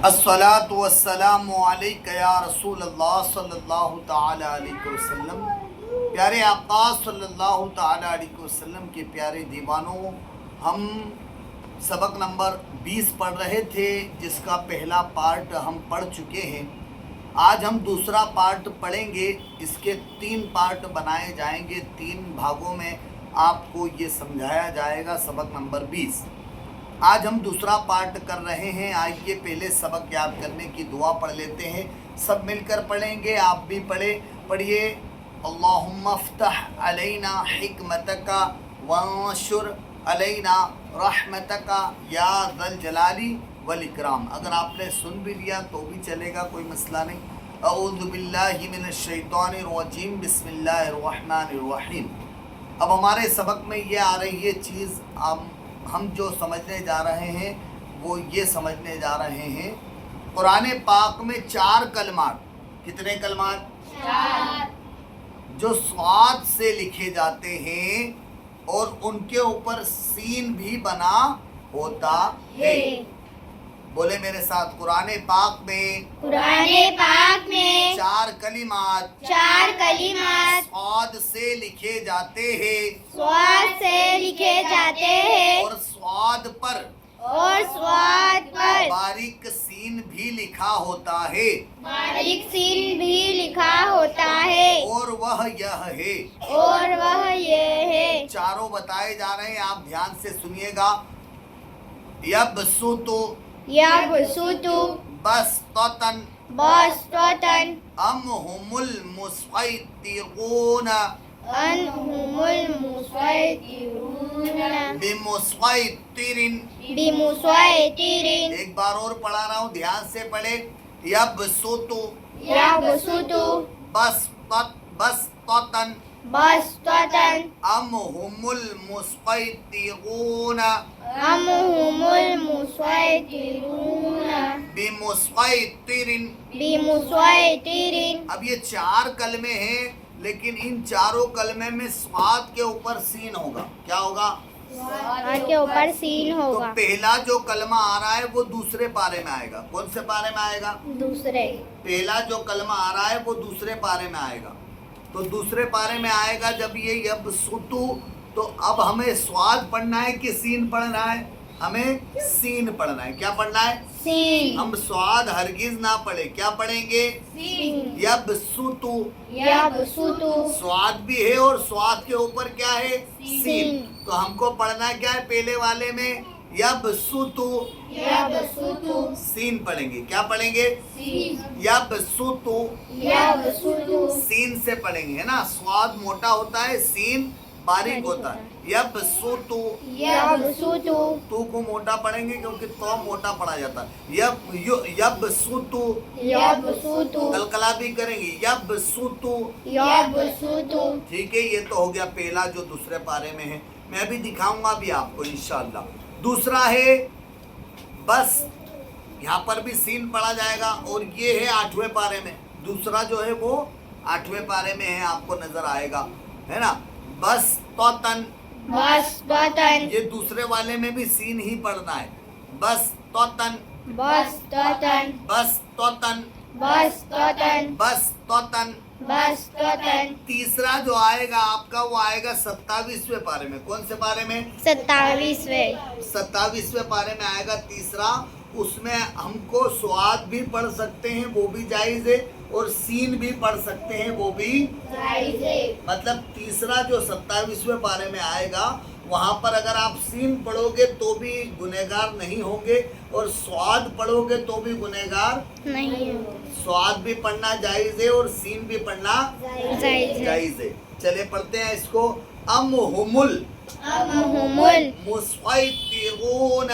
अस्सलातु वस्सलामु अलैका या रसूल अल्लाह सल्लल्लाहु ताला अलैहि वसल्लम। प्यारे आका सल्लल्लाहु ताला अलैहि वसल्लम के प्यारे दीवानों, हम सबक नंबर 20 पढ़ रहे थे, जिसका पहला पार्ट हम पढ़ चुके हैं। आज हम दूसरा पार्ट पढ़ेंगे। इसके 3 पार्ट बनाए जाएंगे, 3 भागों में आपको ये समझाया जाएगा। सबक नंबर 20 आज हम दूसरा पार्ट कर रहे हैं। आइए पहले सबक याद करने की दुआ पढ़ लेते हैं। सब मिलकर पढ़ेंगे, आप भी पढ़िए। अल्लाहुम्मा फ़्तह अलैना हिकमतका वंशुर अलैना रहमतका या ज़ल जलाली वल इकराम। अगर आपने सुन भी लिया तो भी चलेगा, कोई मसला नहीं। अऊज़ु बिल्लाहि मिनश शैतानिर रजीम, बिस्मिल्लाहिर रहमानिर रहीम। अब हमारे सबक में ये आ रही है चीज़, हम जो समझने जा रहे हैं वो ये समझने जा रहे हैं, कुरान पाक में 4 कलमात, कितने कलमात? 4, जो स्वाद से लिखे जाते हैं और उनके ऊपर सीन भी बना होता है। बोले मेरे साथ, कुरान पाक में 4 कलिमात स्वाद से लिखे जाते हैं और स्वाद पर बारीक सीन भी लिखा होता है। और वह यह है, चारों बताए जा रहे हैं, आप ध्यान से सुनिएगा। यबसुतु बसतन अमहुमुल मुस्फ़ैतिरून बिमुस्फ़ैतिरिन। एक बार और पढ़ा रहा हूँ, ध्यान से पढ़े। यबसुतु बसतन अमहुमुल मुस्फ़ैतिरून बिमुस्फ़ैतिरिन। अब ये 4 कलमे हैं, लेकिन इन चारों कलमे में स्वाद के ऊपर सीन होगा। क्या होगा? स्वाद के ऊपर सीन होगा। तो पहला जो कलमा आ रहा है वो दूसरे पारे में आएगा। कौन से पारे में आएगा? दूसरे। पहला जो कलमा आ रहा है वो दूसरे पारे में आएगा। तो दूसरे पारे में आएगा जब ये यबसुतु, तो अब हमें स्वाद पढ़ना है कि सीन पढ़ना है? हमें सीन पढ़ना है। क्या पढ़ना है? सीन। हम स्वाद हरगिज ना पढ़े, क्या पढ़ेंगे? सीन। यबसुतु स्वाद भी है और स्वाद के ऊपर क्या है? सीन। तो हमको पढ़ना क्या है? पहले वाले में यबसुतु सीन पढ़ेंगे। क्या पढ़ेंगे? यबसुतु सीन से पढ़ेंगे, है ना। स्वाद मोटा होता है, सीन बारीक होता है। यबसुतु तू को मोटा पढ़ेंगे क्योंकि तो मोटा पढ़ा जाता है। यबसुतु कलकला भी करेंगे। यबसुतु ठीक है। ये तो हो गया पहला जो दूसरे पारे में है। मैं अभी दिखाऊंगा भी आपको इंशाअल्लाह। दूसरा है बस, यहाँ पर भी सीन पढ़ा जाएगा और ये है 8वें पारे में। दूसरा जो है वो 8वें पारे में है, आपको नजर आएगा, है ना। बस तौतन ये दूसरे वाले में भी सीन ही पढ़ना है। बस तौतन तीसरा जो आएगा आपका वो आएगा 27वें पारे में। कौन से पारे में? 27वें पारे में आएगा तीसरा। उसमें हमको स्वाद भी पढ़ सकते हैं, वो भी जायज है, और सीन भी पढ़ सकते हैं, वो भी जायज है। मतलब तीसरा जो 27वें पारे में आएगा, वहाँ पर अगर आप सीन पढ़ोगे तो भी गुनहगार नहीं होंगे, और स्वाद पढ़ोगे तो भी गुनहगार नहीं। स्वाद भी पढ़ना जायज है और सीन भी पढ़ना जायज है। चले पढ़ते हैं इसको। अमहुमुल मुस्फ़ैतिरून।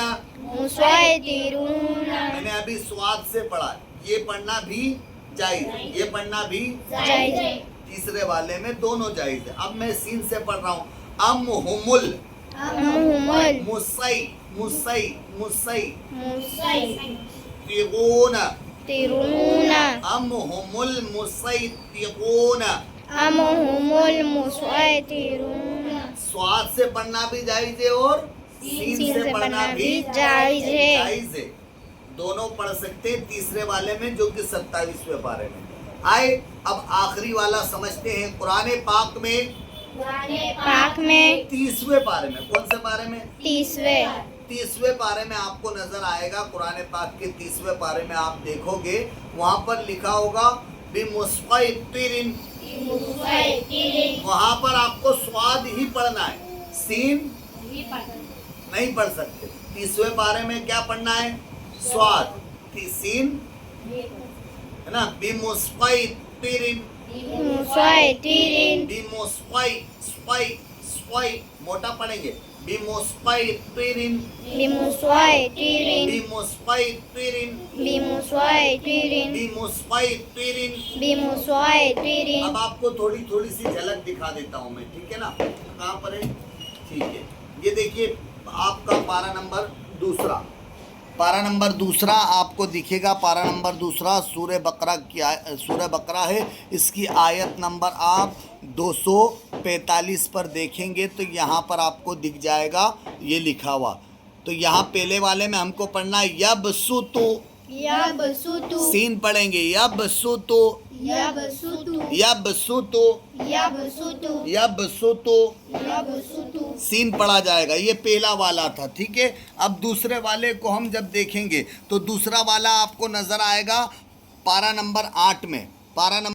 मैंने अभी स्वाद से पढ़ा, ये पढ़ना भी जायज है, ये पढ़ना भी जायज है। तीसरे वाले में दोनों जायज है। अब मैं सीन से पढ़ रहा हूँ। अमहुमुल मुस्फ़ैतिरून अमहुमुल मुस्फ़ैतिरून। स्वाद से पढ़ना भी जायज है और सीन से पढ़ना भी जायज है। دونوں پڑھ سکتے ہیں تیسرے والے میں جو کہ 27ویں پارے میں. آئے اب آخری والا سمجھتے ہیں. قرآن پاک میں 30ویں پارے میں, کون سے پارے میں؟ 30ویں پارے میں آپ کو نظر آئے گا. قرآن پاک کے 30ویں پارے میں آپ دیکھو گے وہاں پر لکھا ہوگا بِمُصْفَيْطِرٍ. وہاں پر آپ کو سواد ہی پڑھنا ہے, سین نہیں پڑھ سکتے. 30ویں پارے میں کیا پڑھنا ہے؟ سواد, سین ہے نا. بِمُصْفَيْطِرٍ, بِمُصْفَيْ موٹا پڑھیں گے. بِمُصْفَيْطِرٍ, اب آپ کو تھوڑی تھوڑی سی جھلک دکھا دیتا ہوں میں, ٹھیک ہے نا. کہاں پر ہے؟ ٹھیک ہے, یہ دیکھیے آپ کا پارہ نمبر دوسرا. پارہ نمبر دوسرا آپ کو دکھے گا. پارہ نمبر دوسرا سورہ بقرہ کی سورہ بقرہ ہے. اس کی آیت نمبر آپ 245 پر دیکھیں گے تو یہاں پر آپ کو دکھ جائے گا یہ لکھا ہوا. تو یہاں پہلے والے میں ہم کو پڑھنا ہے یبسطو, سین پڑھیں گے یبسطو, سین پڑھا جائے گا. یہ پہلا والا تھا, ٹھیک ہے. اب دوسرے والے کو ہم جب دیکھیں گے تو دوسرا والا آپ کو نظر آئے گا پارہ نمبر 8 میں. پارہ نمبر